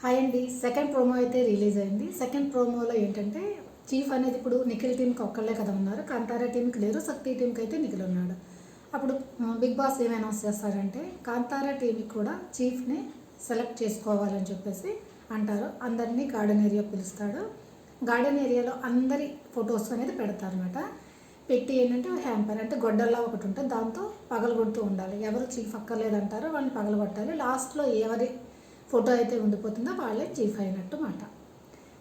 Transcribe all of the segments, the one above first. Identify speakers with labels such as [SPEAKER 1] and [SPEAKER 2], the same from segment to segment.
[SPEAKER 1] Hi అండి. Second promo అయితే release అయింది. సెకండ్ ప్రోమోలో ఏంటంటే చీఫ్ అనేది ఇప్పుడు నిఖిల్ టీంకి ఒక్కళ్ళే కదా ఉన్నారు, కాంతారా టీంకి లేరు, శక్తి టీంకి అయితే నిఖిల్ ఉన్నాడు. అప్పుడు బిగ్ బాస్ ఏం అనౌన్స్ చేస్తారంటే కాంతారా టీంకి కూడా చీఫ్ని సెలెక్ట్ చేసుకోవాలని చెప్పేసి అంటారు. అందరినీ గార్డెన్ ఏరియా పిలుస్తాడు. గార్డెన్ ఏరియాలో అందరి ఫొటోస్ అనేది పెడతారనమాట. పెట్టి ఏంటంటే హ్యాంపర్ అంటే గొడ్డల్లా ఒకటి ఉంటుంది, దాంతో పగలగొడుతూ ఉండాలి. ఎవరు చీఫ్ అక్కర్లేదంటారో వాళ్ళని పగలగొట్టాలి. లాస్ట్లో ఎవరి ఫోటో అయితే ఉండిపోతుందో వాళ్ళే చీఫ్ అయినట్టు మాట.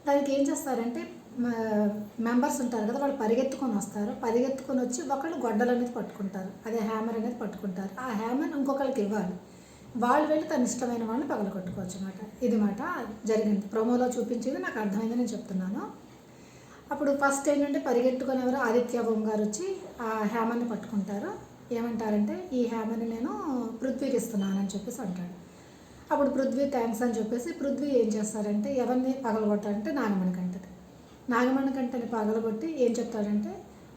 [SPEAKER 1] దానికి ఏం చేస్తారంటే మెంబర్స్ ఉంటారు కదా, వాళ్ళు పరిగెత్తుకొని వస్తారు. పరిగెత్తుకొని వచ్చి ఒకళ్ళు గొడ్డలు అనేది పట్టుకుంటారు, అదే హ్యామర్ అనేది పట్టుకుంటారు. ఆ హ్యామర్ ఇంకొకరికి ఇవ్వాలి. వాళ్ళు వెళ్ళి తన ఇష్టమైన వాళ్ళని పగలగొట్టుకోవచ్చు అనమాట. ఇది మాట జరిగింది. ప్రోమోలో చూపించేది నాకు అర్థమైంది, నేను చెప్తున్నాను. అప్పుడు ఫస్ట్ ఏంటంటే పరిగెట్టుకొని ఎవరు ఆదిత్య ఓం గారు వచ్చి ఆ హ్యామర్ని పట్టుకుంటారు. ఏమంటారంటే ఈ హ్యామర్ని నేను పృథ్వీకి ఇస్తున్నానని చెప్పేసి అంటాడు. అప్పుడు పృథ్వీ థ్యాంక్స్ అని చెప్పేసి పృథ్వీ ఏం చేస్తారంటే ఎవరిని పగలగొట్టాలంటే నాగమణికంటది. నాగమణికంటని పగలగొట్టి ఏం చెప్తాడంటే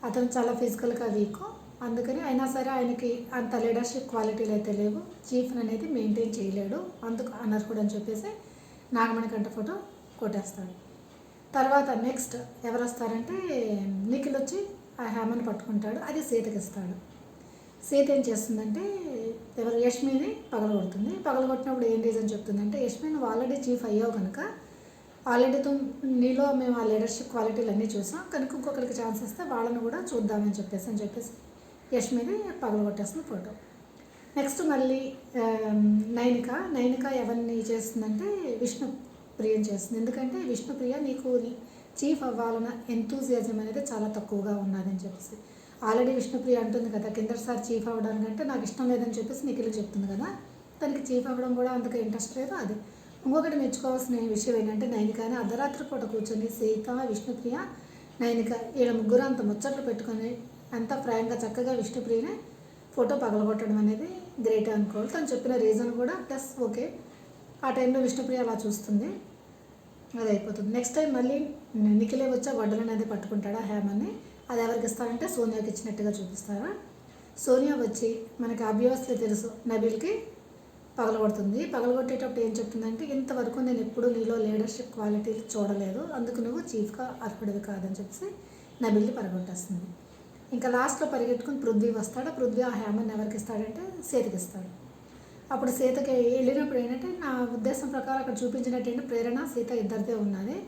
[SPEAKER 1] అతను చాలా ఫిజికల్గా వీక్, అందుకని అయినా సరే ఆయనకి అంత లీడర్షిప్ క్వాలిటీలు అయితే లేవు, చీఫ్ని అనేది మెయింటైన్ చేయలేడు, అందుకు అనర్హుడు అని చెప్పేసి నాగమణికంట ఫోటో కొట్టేస్తాడు. తర్వాత నెక్స్ట్ ఎవరు వస్తారంటే నిఖిల్ వచ్చి ఆ హ్యామర్ని పట్టుకుంటాడు, అది సీతకి ఇస్తాడు. సీత ఏం చేస్తుందంటే ఎవరు యష్మిని పగలగొడుతుంది. పగలగొట్టినప్పుడు ఏం రీజన్ చెప్తుందంటే యష్మి నువ్వు ఆల్రెడీ చీఫ్ అయ్యావు కనుక ఆల్రెడీ నీలో మేము ఆ లీడర్షిప్ క్వాలిటీలు అన్నీ చూసాం కనుక ఇంకొకరికి ఛాన్స్ ఇస్తే వాళ్ళని కూడా చూద్దామని చెప్పేసి యష్మిని పగలగొట్టేస్తుంది ఫోటో. నెక్స్ట్ మళ్ళీ నైనిక ఎవరిని చేస్తుందంటే విష్ణుప్రియని చేస్తుంది. ఎందుకంటే విష్ణుప్రియ నీకు చీఫ్ అవ్వాలన్న ఎంతూజియాజం అనేది చాలా తక్కువగా ఉన్నదని చెప్పేసి ఆల్రెడీ విష్ణుప్రియ అంటుంది కదా, కిందసారి చీఫ్ అవ్వడానికంటే నాకు ఇష్టం లేదని చెప్పేసి నిఖిల్కి చెప్తుంది కదా, తనకి చీఫ్ అవ్వడం కూడా అంతగా ఇంట్రెస్ట్ లేదు. అది ఇంకొకటి మెచ్చుకోవాల్సిన విషయం ఏంటంటే నైనికని అర్ధరాత్రి పూట కూర్చొని సీత, విష్ణుప్రియ, నైనిక వీళ్ళ ముగ్గురు అంత ముచ్చట్లు పెట్టుకొని అంత ఫ్రాంక్గా చక్కగా విష్ణుప్రియనే ఫోటో పగలగొట్టడం అనేది గ్రేట్ అనుకోవాలి. తను చెప్పిన రీజన్ కూడా ప్లస్ ఓకే, ఆ టైంలో విష్ణుప్రియ అలా చూస్తుంది, అది అయిపోతుంది. నెక్స్ట్ టైం మళ్ళీ నిఖిలే వచ్చే వడ్డలు అనేది పట్టుకుంటాడు ఆ హ్యామర్ని. అది ఎవరికి ఇస్తారంటే సోనియాకి ఇచ్చినట్టుగా చూపిస్తారు. సోనియా వచ్చి మనకి అబ్వియస్లీ తెలుసు నబీల్కి పగలగొడుతుంది. పగలగొట్టేటప్పుడు ఏం చెప్తుందంటే ఇంతవరకు నేను ఎప్పుడూ నీలో లీడర్షిప్ క్వాలిటీలు చూడలేదు, అందుకు నువ్వు చీఫ్గా అర్హుడివి కాదని చెప్పేసి నబీల్ని పగలగొట్టేస్తుంది. ఇంకా లాస్ట్లో పరిగెట్టుకుని పృథ్వీ వస్తాడు. పృథ్వీ ఆ హ్యామర్ని ఎవరికి ఇస్తాడంటే సీతకి ఇస్తాడు. అప్పుడు సీతకి వెళ్ళినప్పుడు ఏంటంటే నా ఉద్దేశం ప్రకారం అక్కడ చూపించినట్టు ఏంటంటే ప్రేరణ సీత ఇద్దరిదే ఉన్నది,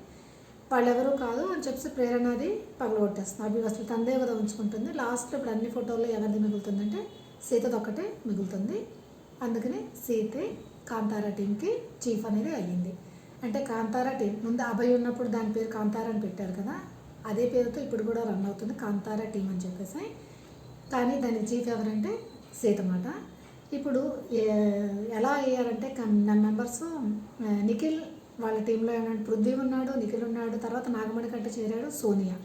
[SPEAKER 1] వాళ్ళెవరూ కాదు అని చెప్పి ప్రేరణది పగలగొట్టేస్తుంది. అభివస్తులు తందే కదా ఉంచుకుంటుంది. లాస్ట్లో ఇప్పుడు అన్ని ఫోటోల్లో ఎవరిది మిగులుతుందంటే సీతది ఒక్కటే మిగులుతుంది. అందుకని సీతే కాంతారా టీంకి చీఫ్ అనేది అయ్యింది. అంటే కాంతారా టీం ముందు అభయ్ ఉన్నప్పుడు దాని పేరు కాంతారా అని పెట్టారు కదా, అదే పేరుతో ఇప్పుడు కూడా రన్ అవుతుంది కాంతారా టీం అని చెప్పేసి. కానీ దాని చీఫ్ ఎవరంటే సీత మాట. ఇప్పుడు ఎలా అయ్యారంటే మెంబర్స్ నిఖిల్ వాళ్ళ టీంలో ఏమన్నా పృథ్వీ ఉన్నాడు, నిఖిల్ ఉన్నాడు, తర్వాత నాగమణికంట చేరాడు సోనియా,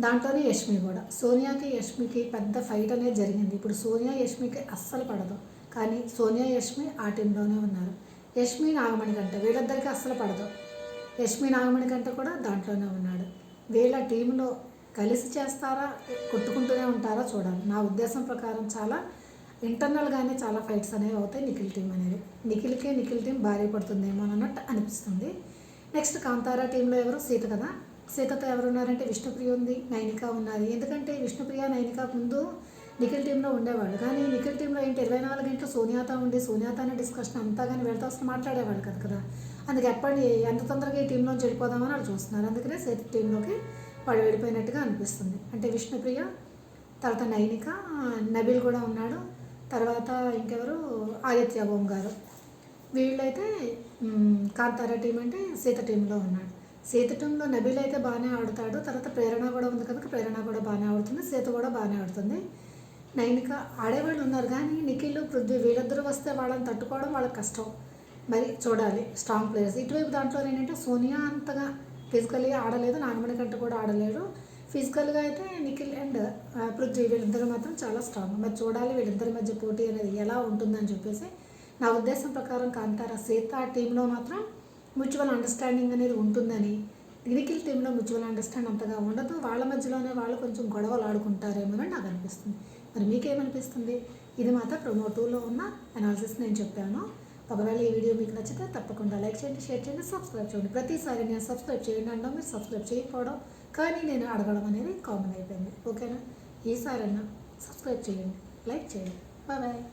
[SPEAKER 1] దాంట్లోనే యష్మి కూడా. సోనియాకి యష్మికి పెద్ద ఫైట్ అనేది జరిగింది. ఇప్పుడు సోనియా యష్మికి అస్సలు పడదు, కానీ సోనియా యష్మి ఆ టీంలోనే ఉన్నారు. యష్మి నాగమణికంట వీళ్ళిద్దరికి అస్సలు పడదు, యష్మి నాగమణికంట కూడా దాంట్లోనే ఉన్నాడు. వీళ్ళ టీంలో కలిసి చేస్తారా కొట్టుకుంటూనే ఉంటారా చూడాలి. నా ఉద్దేశం ప్రకారం చాలా ఇంటర్నల్గానే చాలా ఫైట్స్ అనేవి అవుతాయి నిఖిల్ టీం అనేది. నిఖిల్ టీం భారీ పడుతుందేమో అన్నట్టు అనిపిస్తుంది. నెక్స్ట్ కాంతారా టీంలో ఎవరు సీత కదా, సీతతో ఎవరు ఉన్నారంటే విష్ణుప్రియ ఉంది, నైనిక ఉన్నది. ఎందుకంటే విష్ణుప్రియ నైనిక ముందు నిఖిల్ టీంలో ఉండేవాళ్ళు, కానీ నిఖిల్ టీంలో ఏంటి 24 గంటలు సోనియాతో ఉండి సోనియాతోనే డిస్కషన్ అంతా కానీ వీళ్ళతో అసలు మాట్లాడేవాళ్ళు కదా. అందుకే ఎంత తొందరగా ఈ టీంలోంచి వెళ్ళిపోదామని వాళ్ళు చూస్తున్నారు. అందుకనే సీత టీంలోకి వాళ్ళు వెళ్ళిపోయినట్టుగా అనిపిస్తుంది. అంటే విష్ణుప్రియ, తర్వాత నైనిక, నబీల్ కూడా ఉన్నాడు, తర్వాత ఇంకెవరు ఆదిత్య ఓం గారు. వీళ్ళైతే కాంతారా టీం అంటే సీత టీంలో ఉన్నాడు. సీత టీంలో నబీల్ అయితే బాగానే ఆడుతాడు, తర్వాత ప్రేరణ కూడా ఉంది కనుక ప్రేరణ కూడా బాగానే ఆడుతుంది, సీత కూడా బాగానే ఆడుతుంది. నైనిక ఆడేవాళ్ళు ఉన్నారు, కానీ నిఖిల్ పృథ్వీ వీళ్ళిద్దరూ వస్తే వాళ్ళని తట్టుకోవడం వాళ్ళకి కష్టం. మరి చూడాలి స్ట్రాంగ్ ప్లేయర్స్. ఇటువైపు దాంట్లో ఏంటంటే సోనియా అంతగా ఫిజికల్గా ఆడలేదు, నాగమణికంట కూడా ఆడలేడు. ఫిజికల్గా అయితే నిఖిల్ అండ్ పృథ్వీ వీళ్ళిద్దరు మాత్రం చాలా స్ట్రాంగ్. మరి చూడాలి వీళ్ళిద్దరి మధ్య పోటీ అనేది ఎలా ఉంటుందని చెప్పేసి. నా ఉద్దేశం ప్రకారం కాంతారా సీత టీంలో మాత్రం మ్యూచువల్ అండర్స్టాండింగ్ అనేది ఉంటుందని, నిఖిల్ టీంలో మ్యూచువల్ అండర్స్టాండింగ్ అంతగా ఉండదు, వాళ్ళ మధ్యలోనే వాళ్ళు కొంచెం గొడవలు ఆడుకుంటారేమో అని నాకు అనిపిస్తుంది. మరి మీకేమనిపిస్తుంది? ఇది మాత్రం ప్రోమో 2లో ఉన్న అనాలిసిస్ నేను చెప్పాను. ఒకవేళ ఈ వీడియో మీకు నచ్చితే తప్పకుండా లైక్ చేయండి, షేర్ చేయండి, సబ్స్క్రైబ్ చేయండి. ప్రతిసారి నేను సబ్స్క్రైబ్ చేయండి అన్నా మీరు సబ్స్క్రైబ్ చేయకపోవడం, కానీ నేను అడగడం అనేది కామన్ అయిపోయింది. ఓకేనా? ఈసారన్నా సబ్స్క్రైబ్ చేయండి, లైక్ చేయండి. Bye bye.